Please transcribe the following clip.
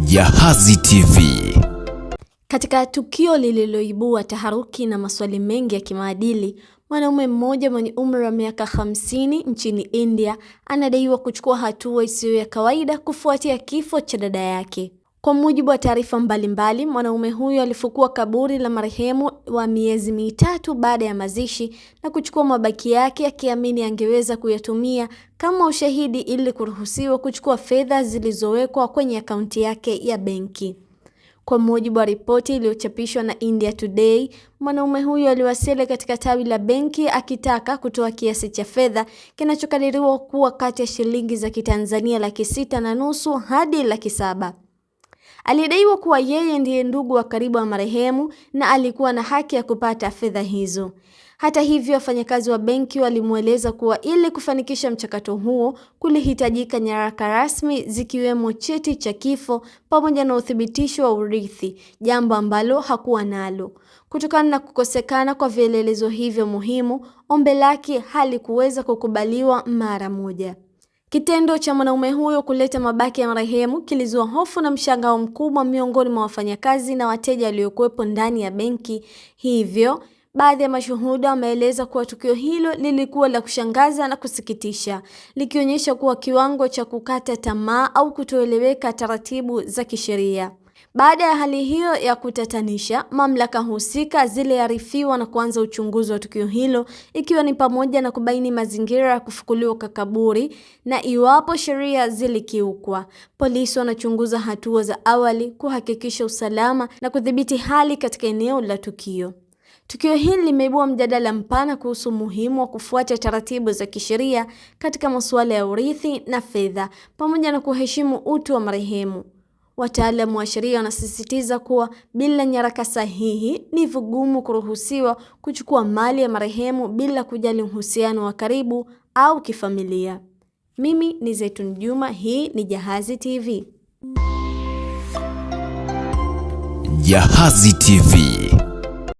Jahazi TV. Katika tukio lililoibua taharuki na maswali mengi ya kimaadili, mwanaume mmoja mwenye umri wa miaka 50 nchini India anadaiwa kuchukua hatua isiyo ya kawaida kufuatia kifo cha dada yake. Kwa mujibu wa taarifa mbalimbali, mwanaume huyo alifukua kaburi la marehemu wa miezi mitatu baada ya mazishi na kuchukua mabaki yake akiamini angeweza kuyatumia kama ushahidi ili kuruhusiwa kuchukua fedha zilizowekwa kwenye akaunti yake ya benki. Kwa mujibu wa ripoti iliyochapishwa na India Today, mwanaume huyo aliwasili katika tawi la benki akitaka kutoa kiasi cha fedha kinachokadiriwa kuwa kati ya shilingi za Kitanzania 6.5 hadi 700,000. Alidaiwa kuwa yeye ndiye ndugu wa karibu wa marehemu na alikuwa na haki ya kupata fedha hizo. Hata hivyo, wafanyakazi wa benki walimueleza kuwa ili kufanikisha mchakato huo kulihitajika nyaraka rasmi zikiwemo cheti cha kifo pamoja na uthibitisho wa urithi, jambo ambalo hakuwa nalo. Kutokana na kukosekana kwa vielelezo hivyo muhimu, ombi lake halikuweza kukubaliwa mara moja. Kitendo cha mwanaume huyo kuleta mabaki ya marehemu kilizua hofu na mshangao mkubwa miongoni mwa wafanyakazi na wateja waliokuwepo ndani ya benki. Hivyo, baadhi ya mashuhuda wameeleza kuwa tukio hilo lilikuwa la kushangaza na kusikitisha, likionyesha kuwa kiwango cha kukata tamaa au kutoeleweka taratibu za kisheria. Baada ya hali hiyo ya kutatanisha, mamlaka husika ziliarifiwa na kuanza uchunguzi wa tukio hilo, ikiwa ni pamoja na kubaini mazingira ya kufukuliwa kwa kaburi na iwapo sheria zilikiukwa. Polisi wanachunguza hatua za awali kuhakikisha usalama na kudhibiti hali katika eneo la tukio. Tukio hili limeibua mjadala mpana kuhusu umuhimu wa kufuata taratibu za kisheria katika masuala ya urithi na fedha, pamoja na kuheshimu utu wa marehemu. Wataalamu wa sheria wanasisitiza kuwa bila nyaraka sahihi ni vigumu kuruhusiwa kuchukua mali ya marehemu bila kujali uhusiano wa karibu au kifamilia. Mimi ni Zaitun Juma, hii ni Jahazi TV. Jahazi TV.